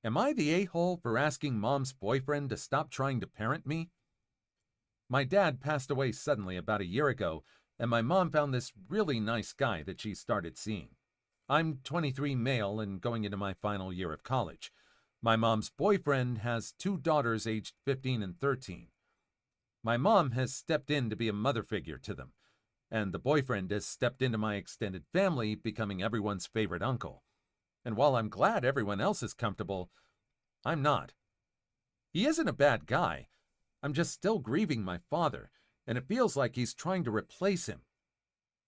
Am I the a-hole for asking Mom's boyfriend to stop trying to parent me? My dad passed away suddenly about a year ago, and my mom found this really nice guy that she started seeing. I'm 23 male and going into my final year of college. My mom's boyfriend has two daughters aged 15 and 13. My mom has stepped in to be a mother figure to them, and the boyfriend has stepped into my extended family, becoming everyone's favorite uncle. And while I'm glad everyone else is comfortable, I'm not. He isn't a bad guy. I'm just still grieving my father, and it feels like he's trying to replace him.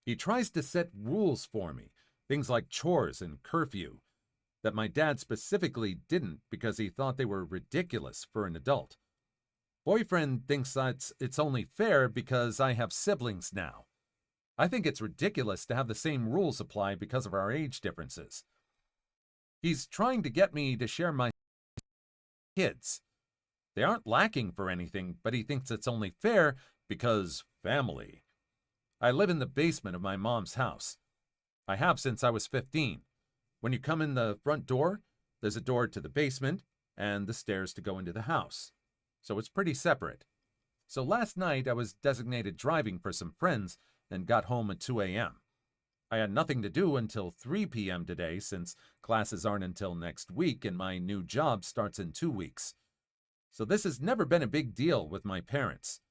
He tries to set rules for me, things like chores and curfew, that my dad specifically didn't because he thought they were ridiculous for an adult. Boyfriend thinks that it's only fair because I have siblings now. I think it's ridiculous to have the same rules apply because of our age differences. He's trying to get me to share my kids. They aren't lacking for anything, but he thinks it's only fair because family. I live in the basement of my mom's house. I have since I was 15. When you come in the front door, there's a door to the basement and the stairs to go into the house. So it's pretty separate. So last night I was designated driving for some friends and got home at 2 a.m. I had nothing to do until 3 p.m. today since classes aren't until next week and my new job starts in 2 weeks. So this has never been a big deal with my parents.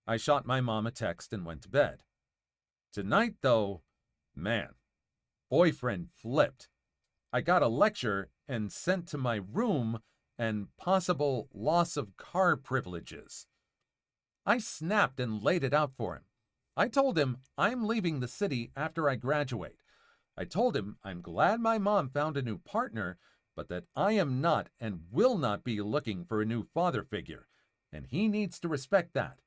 I shot my mom a text and went to bed. Tonight, though, man, boyfriend flipped. I got a lecture and sent to my room and possible loss of car privileges. I snapped and laid it out for him. I told him I'm leaving the city after I graduate. I told him I'm glad my mom found a new partner, but that I am not and will not be looking for a new father figure, and he needs to respect that.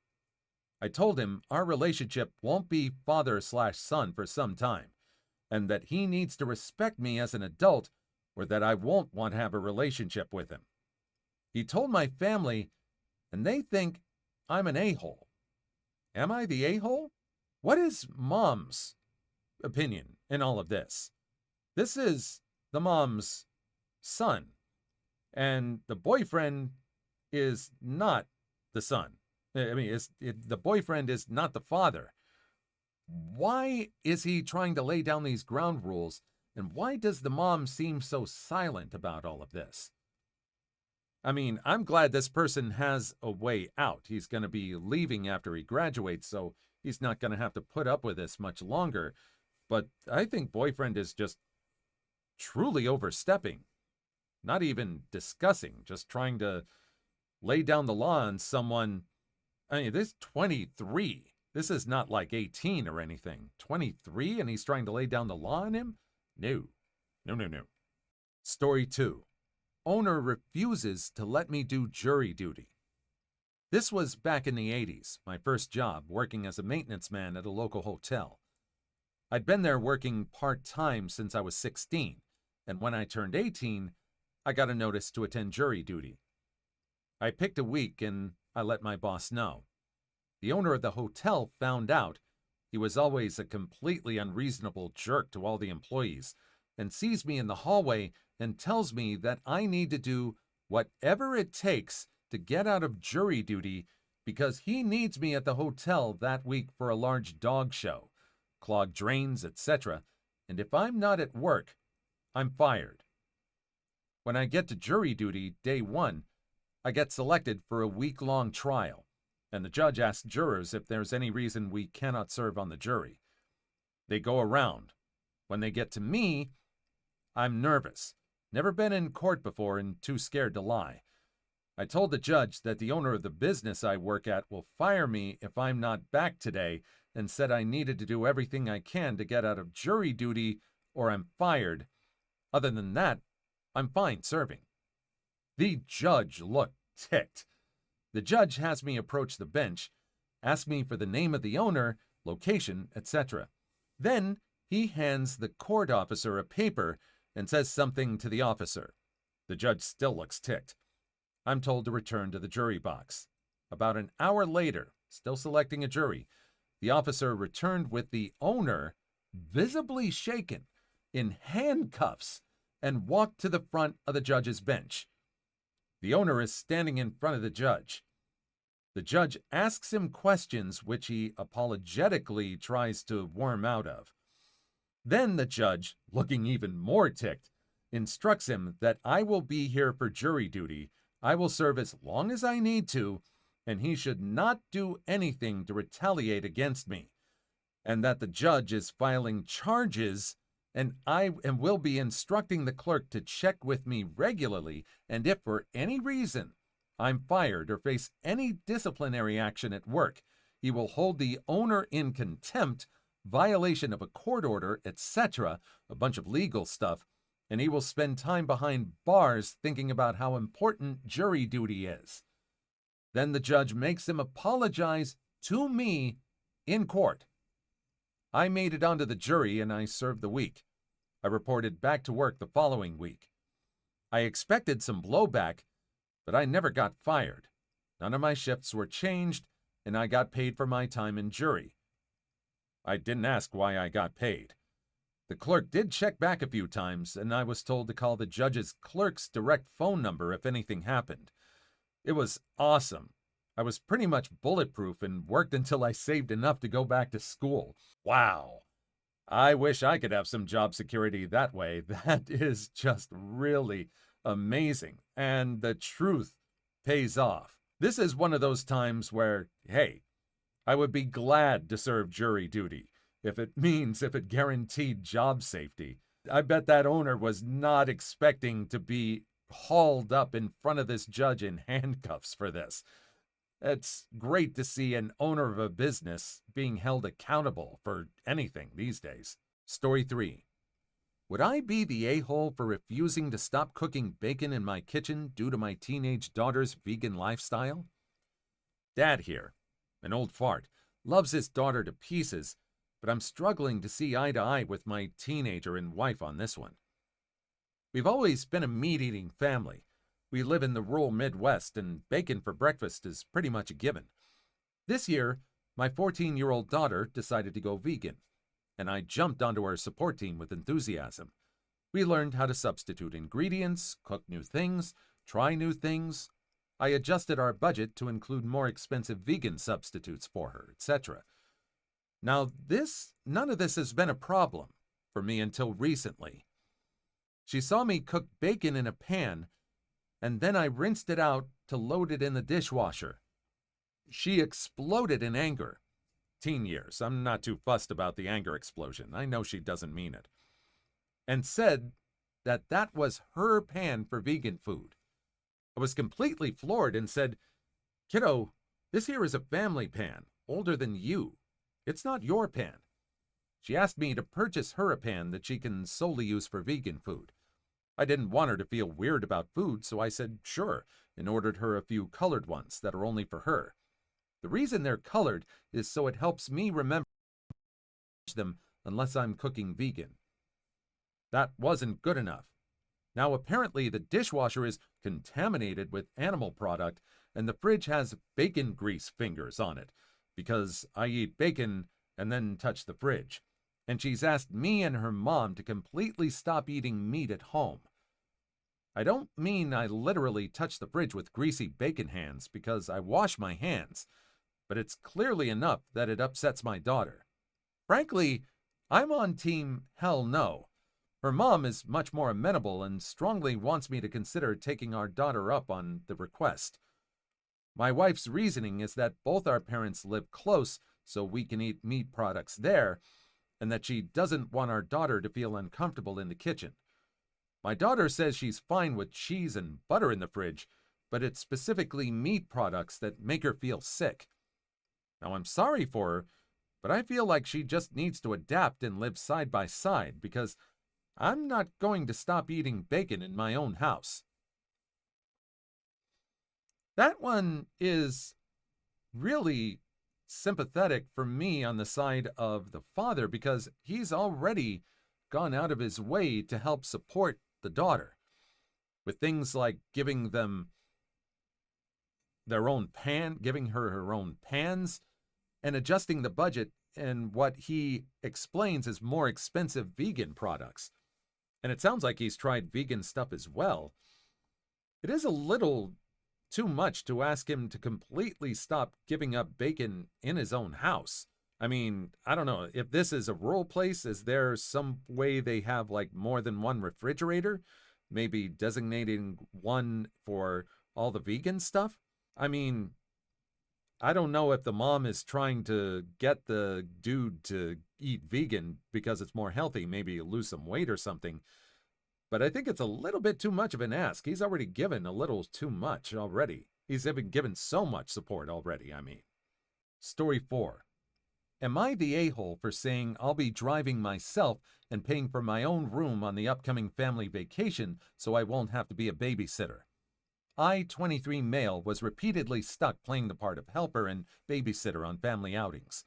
I told him our relationship won't be father/son for some time, and that he needs to respect me as an adult or that I won't want to have a relationship with him. He told my family, and they think I'm an a-hole. Am I the a-hole? What is Mom's opinion in all of this? This is the mom's son, and the boyfriend is not the son. The boyfriend is not the father. Why is he trying to lay down these ground rules, and why does the mom seem so silent about all of this? I mean, I'm glad this person has a way out. He's going to be leaving after he graduates, so he's not going to have to put up with this much longer. But I think boyfriend is just truly overstepping. Not even discussing, just trying to lay down the law on someone. I mean, this 23. This is not like 18 or anything. 23 and he's trying to lay down the law on him? No. No. Story 2. Owner refuses to let me do jury duty. This was back in the 80s, my first job, working as a maintenance man at a local hotel. I'd been there working part-time since I was 16, and when I turned 18, I got a notice to attend jury duty. I picked a week and I let my boss know. The owner of the hotel found out. He was always a completely unreasonable jerk to all the employees, and sees me in the hallway and tells me that I need to do whatever it takes to get out of jury duty because he needs me at the hotel that week for a large dog show, clogged drains, etc., and if I'm not at work, I'm fired. When I get to jury duty, day 1, I get selected for a week-long trial, and the judge asks jurors if there's any reason we cannot serve on the jury. They go around. When they get to me, I'm nervous. Never been in court before and too scared to lie. I told the judge that the owner of the business I work at will fire me if I'm not back today and said I needed to do everything I can to get out of jury duty or I'm fired. Other than that, I'm fine serving. The judge looked ticked. The judge has me approach the bench, ask me for the name of the owner, location, etc. Then he hands the court officer a paper and says something to the officer. The judge still looks ticked. I'm told to return to the jury box. About an hour later, still selecting a jury, the officer returned with the owner, visibly shaken, in handcuffs, and walked to the front of the judge's bench. The owner is standing in front of the judge. The judge asks him questions which he apologetically tries to worm out of. Then the judge, looking even more ticked, instructs him that I will be here for jury duty, I will serve as long as I need to, and he should not do anything to retaliate against me, and that the judge is filing charges, and will be instructing the clerk to check with me regularly, and if for any reason I'm fired or face any disciplinary action at work, he will hold the owner in contempt, violation of a court order, etc., a bunch of legal stuff, and he will spend time behind bars thinking about how important jury duty is. Then the judge makes him apologize to me in court. I made it onto the jury and I served the week. I reported back to work the following week. I expected some blowback, but I never got fired. None of my shifts were changed, and I got paid for my time in jury. I didn't ask why I got paid. The clerk did check back a few times, and I was told to call the judge's clerk's direct phone number if anything happened. It was awesome. I was pretty much bulletproof and worked until I saved enough to go back to school. Wow. I wish I could have some job security that way. That is just really amazing. And the truth pays off. This is one of those times where, hey, I would be glad to serve jury duty if it guaranteed job safety. I bet that owner was not expecting to be hauled up in front of this judge in handcuffs for this. It's great to see an owner of a business being held accountable for anything these days. Story 3. Would I be the a-hole for refusing to stop cooking bacon in my kitchen due to my teenage daughter's vegan lifestyle? Dad here, an old fart, loves his daughter to pieces, but I'm struggling to see eye to eye with my teenager and wife on this one. We've always been a meat-eating family. We live in the rural Midwest, and bacon for breakfast is pretty much a given. This year, my 14-year-old daughter decided to go vegan, and I jumped onto our support team with enthusiasm. We learned how to substitute ingredients, cook new things, try new things. I adjusted our budget to include more expensive vegan substitutes for her, etc. Now, none of this has been a problem for me until recently. She saw me cook bacon in a pan, and then I rinsed it out to load it in the dishwasher. She exploded in anger. Teen years, I'm not too fussed about the anger explosion. I know she doesn't mean it. And said that was her pan for vegan food. I was completely floored and said, "Kiddo, this here is a family pan, older than you. It's not your pan." She asked me to purchase her a pan that she can solely use for vegan food. I didn't want her to feel weird about food, so I said sure, and ordered her a few colored ones that are only for her. The reason they're colored is so it helps me remember them unless I'm cooking vegan. That wasn't good enough. Now apparently the dishwasher is contaminated with animal product, and the fridge has bacon grease fingers on it, because I eat bacon and then touch the fridge. And she's asked me and her mom to completely stop eating meat at home. I don't mean I literally touch the fridge with greasy bacon hands, because I wash my hands, but it's clearly enough that it upsets my daughter. Frankly, I'm on team hell no. Her mom is much more amenable and strongly wants me to consider taking our daughter up on the request. My wife's reasoning is that both our parents live close, so we can eat meat products there, and that she doesn't want our daughter to feel uncomfortable in the kitchen. My daughter says she's fine with cheese and butter in the fridge, but it's specifically meat products that make her feel sick. Now, I'm sorry for her, but I feel like she just needs to adapt and live side by side, because I'm not going to stop eating bacon in my own house. That one is really sympathetic for me on the side of the father, because he's already gone out of his way to help support the daughter with things like giving them their own pan, giving her her own pans, and adjusting the budget in what he explains as more expensive vegan products. And it sounds like he's tried vegan stuff as well. It is a little too much to ask him to completely stop giving up bacon in his own house. I mean, I don't know, if this is a rural place, is there some way they have like more than one refrigerator? Maybe designating one for all the vegan stuff? I mean, I don't know if the mom is trying to get the dude to eat vegan because it's more healthy, maybe lose some weight or something. But I think it's a little bit too much of an ask. He's already given a little too much already. He's even given so much support already, I mean. Story 4. Am I the a-hole for saying I'll be driving myself and paying for my own room on the upcoming family vacation so I won't have to be a babysitter? I, 23 male, was repeatedly stuck playing the part of helper and babysitter on family outings.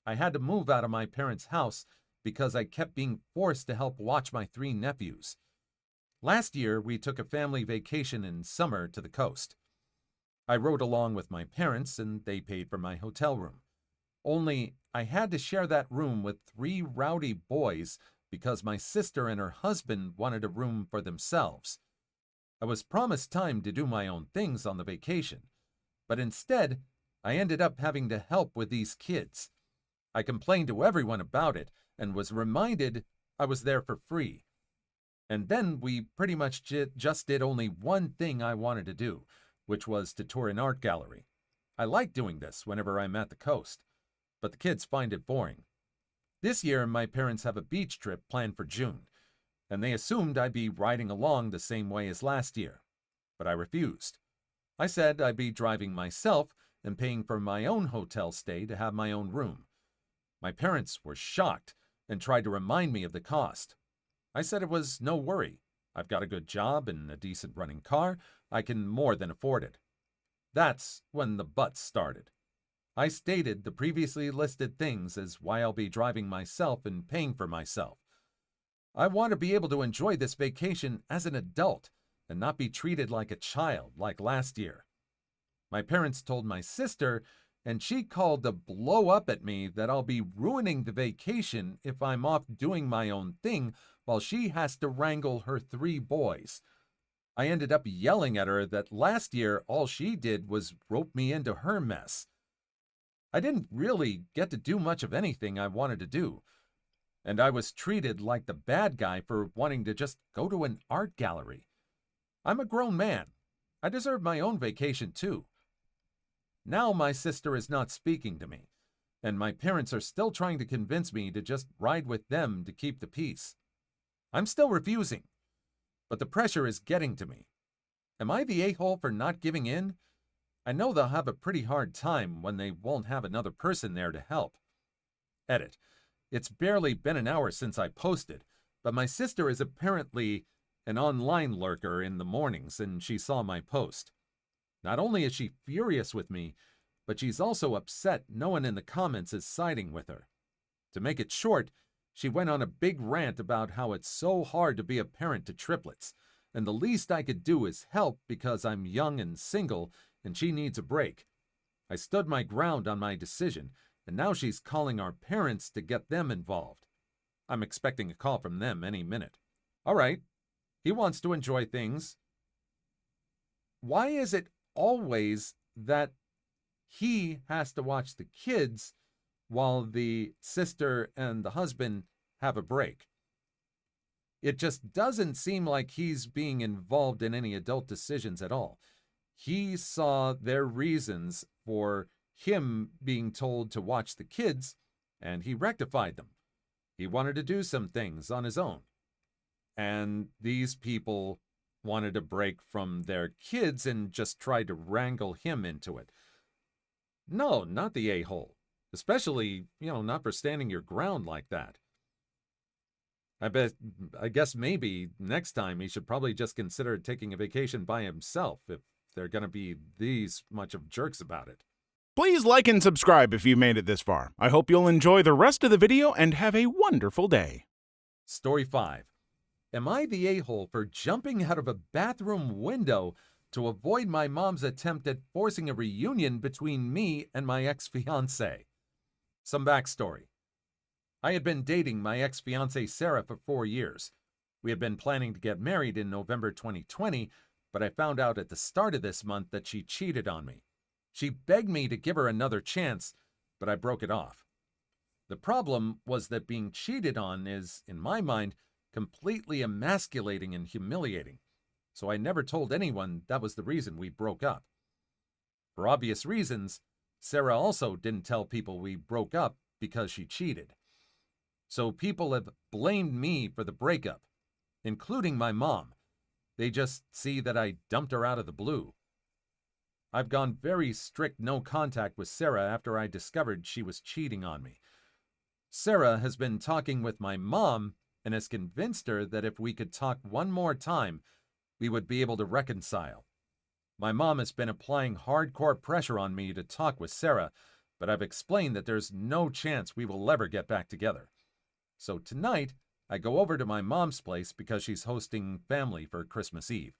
I had to move out of my parents' house because I kept being forced to help watch my 3 nephews. Last year, we took a family vacation in summer to the coast. I rode along with my parents, and they paid for my hotel room. Only, I had to share that room with 3 rowdy boys because my sister and her husband wanted a room for themselves. I was promised time to do my own things on the vacation, but instead, I ended up having to help with these kids. I complained to everyone about it and was reminded I was there for free. And then we pretty much just did only one thing I wanted to do, which was to tour an art gallery. I like doing this whenever I'm at the coast, but the kids find it boring. This year, my parents have a beach trip planned for June, and they assumed I'd be riding along the same way as last year, but I refused. I said I'd be driving myself and paying for my own hotel stay to have my own room. My parents were shocked and tried to remind me of the cost. I said it was no worry. I've got a good job and a decent running car. I can more than afford it. That's when the buts started. I stated the previously listed things as why I'll be driving myself and paying for myself. I want to be able to enjoy this vacation as an adult and not be treated like a child like last year. My parents told my sister, and she called to blow up at me that I'll be ruining the vacation if I'm off doing my own thing while she has to wrangle her 3 boys. I ended up yelling at her that last year all she did was rope me into her mess. I didn't really get to do much of anything I wanted to do, and I was treated like the bad guy for wanting to just go to an art gallery. I'm a grown man. I deserve my own vacation too. Now my sister is not speaking to me, and my parents are still trying to convince me to just ride with them to keep the peace. I'm still refusing, but the pressure is getting to me. Am I the a-hole for not giving in? I know they'll have a pretty hard time when they won't have another person there to help. Edit. It's barely been an hour since I posted, but my sister is apparently an online lurker in the mornings, and she saw my post. Not only is she furious with me, but she's also upset no one in the comments is siding with her. To make it short, she went on a big rant about how it's so hard to be a parent to triplets, and the least I could do is help because I'm young and single and she needs a break. I stood my ground on my decision, and now she's calling our parents to get them involved. I'm expecting a call from them any minute. All right, he wants to enjoy things. Why is it always that he has to watch the kids while the sister and the husband have a break? It just doesn't seem like he's being involved in any adult decisions at all. He saw their reasons for him being told to watch the kids, and he rectified them. He wanted to do some things on his own. And these people wanted a break from their kids and just tried to wrangle him into it. No, not the a-hole. Especially, not for standing your ground like that. I guess maybe next time he should probably just consider taking a vacation by himself if they're going to be these much of jerks about it. Please like and subscribe if you made it this far. I hope you'll enjoy the rest of the video and have a wonderful day. Story 5. Am I the a-hole for jumping out of a bathroom window to avoid my mom's attempt at forcing a reunion between me and my ex-fiancé? Some backstory. I had been dating my ex-fiancée Sarah for 4 years. We had been planning to get married in November 2020, but I found out at the start of this month that she cheated on me. She begged me to give her another chance, but I broke it off. The problem was that being cheated on is, in my mind, completely emasculating and humiliating, so I never told anyone that was the reason we broke up. For obvious reasons, Sarah also didn't tell people we broke up because she cheated. So people have blamed me for the breakup, including my mom. They just see that I dumped her out of the blue. I've gone very strict no contact with Sarah after I discovered she was cheating on me. Sarah has been talking with my mom and has convinced her that if we could talk one more time, we would be able to reconcile. My mom has been applying hardcore pressure on me to talk with Sarah, but I've explained that there's no chance we will ever get back together. So tonight, I go over to my mom's place because she's hosting family for Christmas Eve.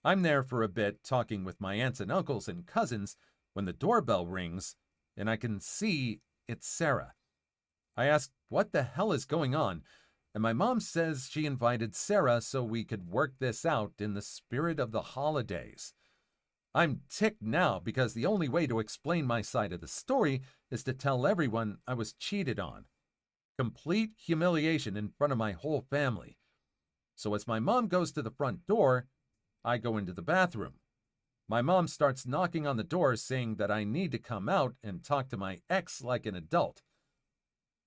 I'm there for a bit talking with my aunts and uncles and cousins when the doorbell rings and I can see it's Sarah. I ask what the hell is going on, and my mom says she invited Sarah so we could work this out in the spirit of the holidays. I'm ticked now because the only way to explain my side of the story is to tell everyone I was cheated on. Complete humiliation in front of my whole family. So as my mom goes to the front door, I go into the bathroom. My mom starts knocking on the door saying that I need to come out and talk to my ex like an adult.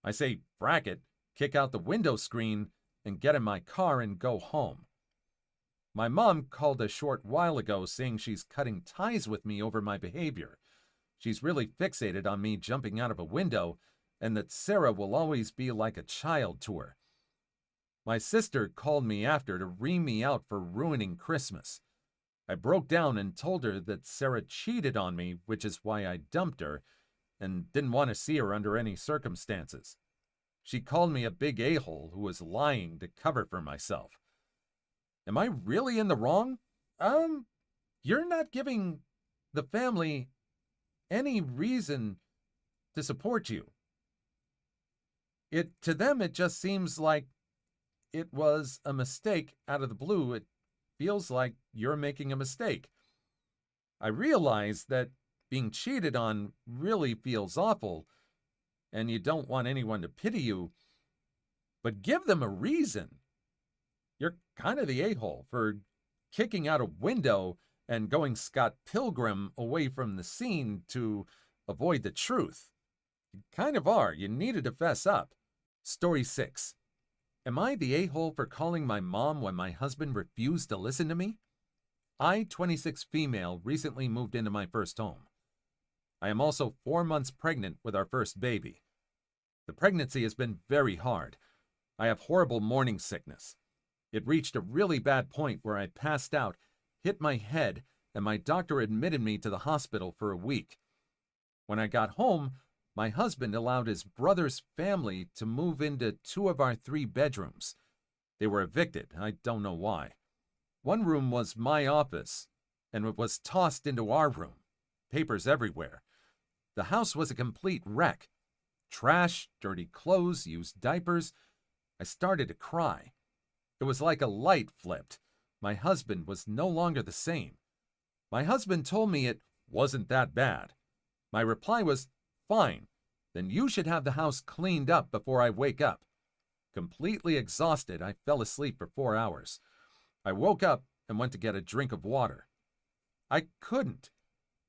I say, frack it, kick out the window screen, and get in my car and go home. My mom called a short while ago saying she's cutting ties with me over my behavior. She's really fixated on me jumping out of a window, and that Sarah will always be like a child to her. My sister called me after to ream me out for ruining Christmas. I broke down and told her that Sarah cheated on me, which is why I dumped her, and didn't want to see her under any circumstances. She called me a big a-hole who was lying to cover for myself. Am I really in the wrong? You're not giving the family any reason to support you. To them, it just seems like it was a mistake out of the blue. It feels like you're making a mistake. I realize that being cheated on really feels awful, and you don't want anyone to pity you, but give them a reason. You're kind of the a-hole for kicking out a window and going Scott Pilgrim away from the scene to avoid the truth. You kind of are. You needed to fess up. Story 6. Am I the a-hole for calling my mom when my husband refused to listen to me? I, 26 female, recently moved into my first home. I am also 4 months pregnant with our first baby. The pregnancy has been very hard. I have horrible morning sickness. It reached a really bad point where I passed out, hit my head, and my doctor admitted me to the hospital for a week. When I got home, my husband allowed his brother's family to move into 2 of our 3 bedrooms. They were evicted. I don't know why. One room was my office, and it was tossed into our room. Papers everywhere. The house was a complete wreck. Trash, dirty clothes, used diapers. I started to cry. It was like a light flipped. My husband was no longer the same. My husband told me it wasn't that bad. My reply was, fine, then you should have the house cleaned up before I wake up. Completely exhausted, I fell asleep for 4 hours. I woke up and went to get a drink of water. I couldn't.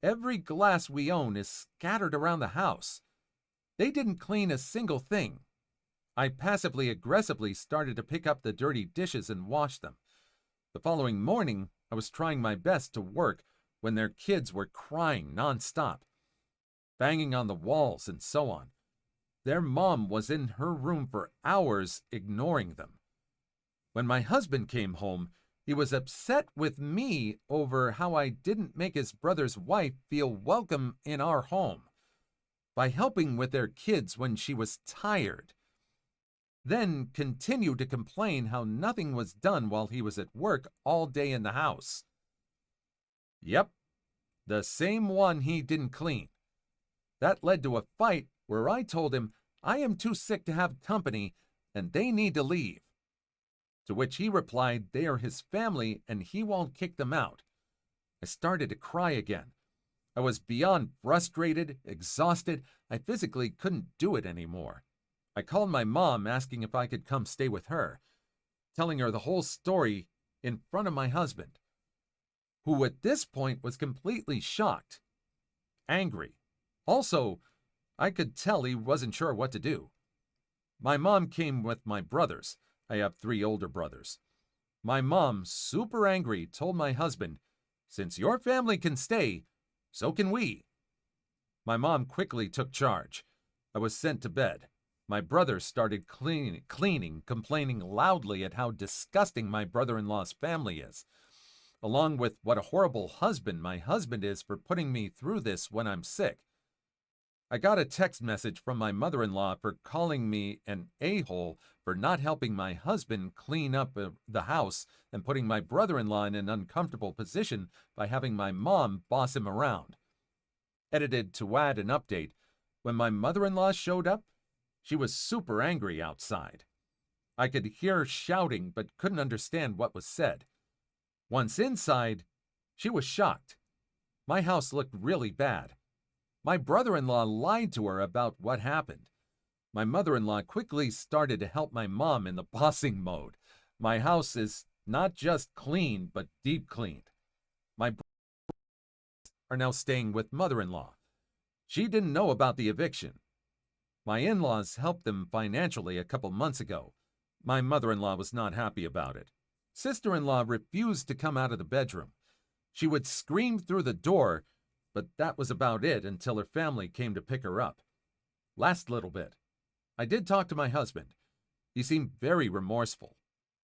Every glass we own is scattered around the house. They didn't clean a single thing. I passively-aggressively started to pick up the dirty dishes and wash them. The following morning, I was trying my best to work when their kids were crying nonstop, banging on the walls and so on. Their mom was in her room for hours ignoring them. When my husband came home, he was upset with me over how I didn't make his brother's wife feel welcome in our home by helping with their kids when she was tired. Then continued to complain how nothing was done while he was at work all day in the house. Yep, the same one he didn't clean. That led to a fight where I told him I am too sick to have company and they need to leave. To which he replied they are his family and he won't kick them out. I started to cry again. I was beyond frustrated, exhausted. I physically couldn't do it anymore. I called my mom asking if I could come stay with her, telling her the whole story in front of my husband, who at this point was completely shocked, angry. Also, I could tell he wasn't sure what to do. My mom came with my brothers. I have 3 older brothers. My mom, super angry, told my husband, "Since your family can stay, so can we." My mom quickly took charge. I was sent to bed. My brother started cleaning, complaining loudly at how disgusting my brother-in-law's family is, along with what a horrible husband my husband is for putting me through this when I'm sick. I got a text message from my mother-in-law for calling me an a-hole for not helping my husband clean up the house and putting my brother-in-law in an uncomfortable position by having my mom boss him around. Edited to add an update. When my mother-in-law showed up, she was super angry outside. I could hear her shouting but couldn't understand what was said. Once inside, she was shocked. My house looked really bad. My brother-in-law lied to her about what happened. My mother-in-law quickly started to help my mom in the bossing mode. My house is not just clean, but deep cleaned. My brothers are now staying with mother-in-law. She didn't know about the eviction. My in-laws helped them financially a couple months ago. My mother-in-law was not happy about it. Sister-in-law refused to come out of the bedroom. She would scream through the door, but that was about it until her family came to pick her up. Last little bit. I did talk to my husband. He seemed very remorseful.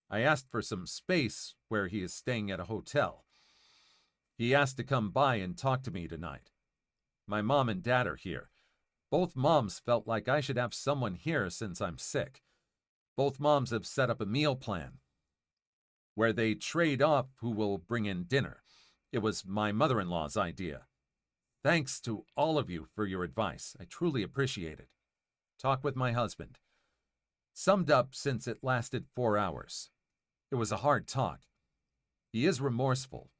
I asked for some space where he is staying at a hotel. He asked to come by and talk to me tonight. My mom and dad are here. Both moms felt like I should have someone here since I'm sick. Both moms have set up a meal plan where they trade off who will bring in dinner. It was my mother-in-law's idea. Thanks to all of you for your advice. I truly appreciate it. Talk with my husband. Summed up since it lasted 4 hours. It was a hard talk. He is remorseful.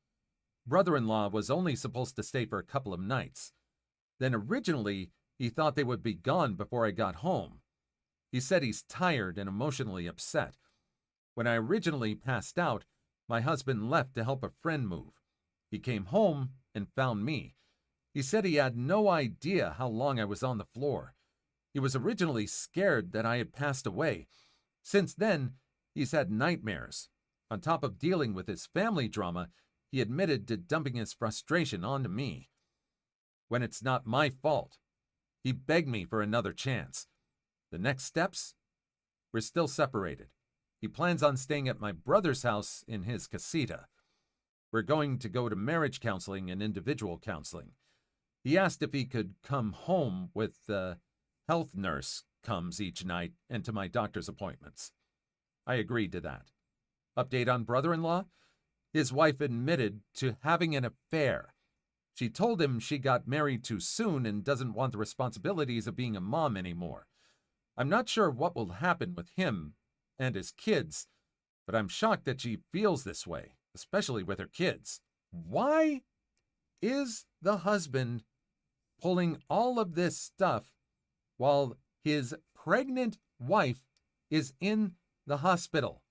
Brother-in-law was only supposed to stay for a couple of nights. Then originally, he thought they would be gone before I got home. He said he's tired and emotionally upset. When I originally passed out, my husband left to help a friend move. He came home and found me. He said he had no idea how long I was on the floor. He was originally scared that I had passed away. Since then, he's had nightmares. On top of dealing with his family drama, he admitted to dumping his frustration onto me. When it's not my fault, he begged me for another chance. The next steps? We're still separated. He plans on staying at my brother's house in his casita. We're going to go to marriage counseling and individual counseling. He asked if he could come home with the health nurse comes each night and to my doctor's appointments. I agreed to that. Update on brother-in-law? His wife admitted to having an affair. She told him she got married too soon and doesn't want the responsibilities of being a mom anymore. I'm not sure what will happen with him and his kids, but I'm shocked that she feels this way, especially with her kids. Why is the husband pulling all of this stuff while his pregnant wife is in the hospital?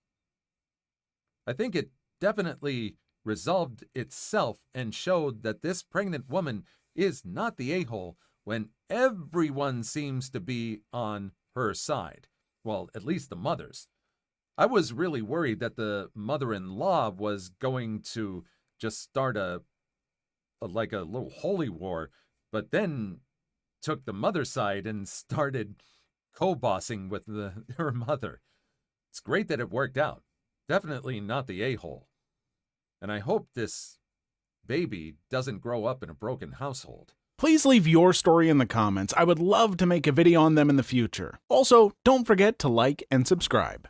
I think it definitely resolved itself and showed that this pregnant woman is not the a-hole when everyone seems to be on her side. Well, at least the mothers. I was really worried that the mother-in-law was going to just start a little holy war, but then took the mother's side and started co-bossing with her mother. It's great that it worked out. Definitely not the a-hole. And I hope this baby doesn't grow up in a broken household. Please leave your story in the comments. I would love to make a video on them in the future. Also, don't forget to like and subscribe.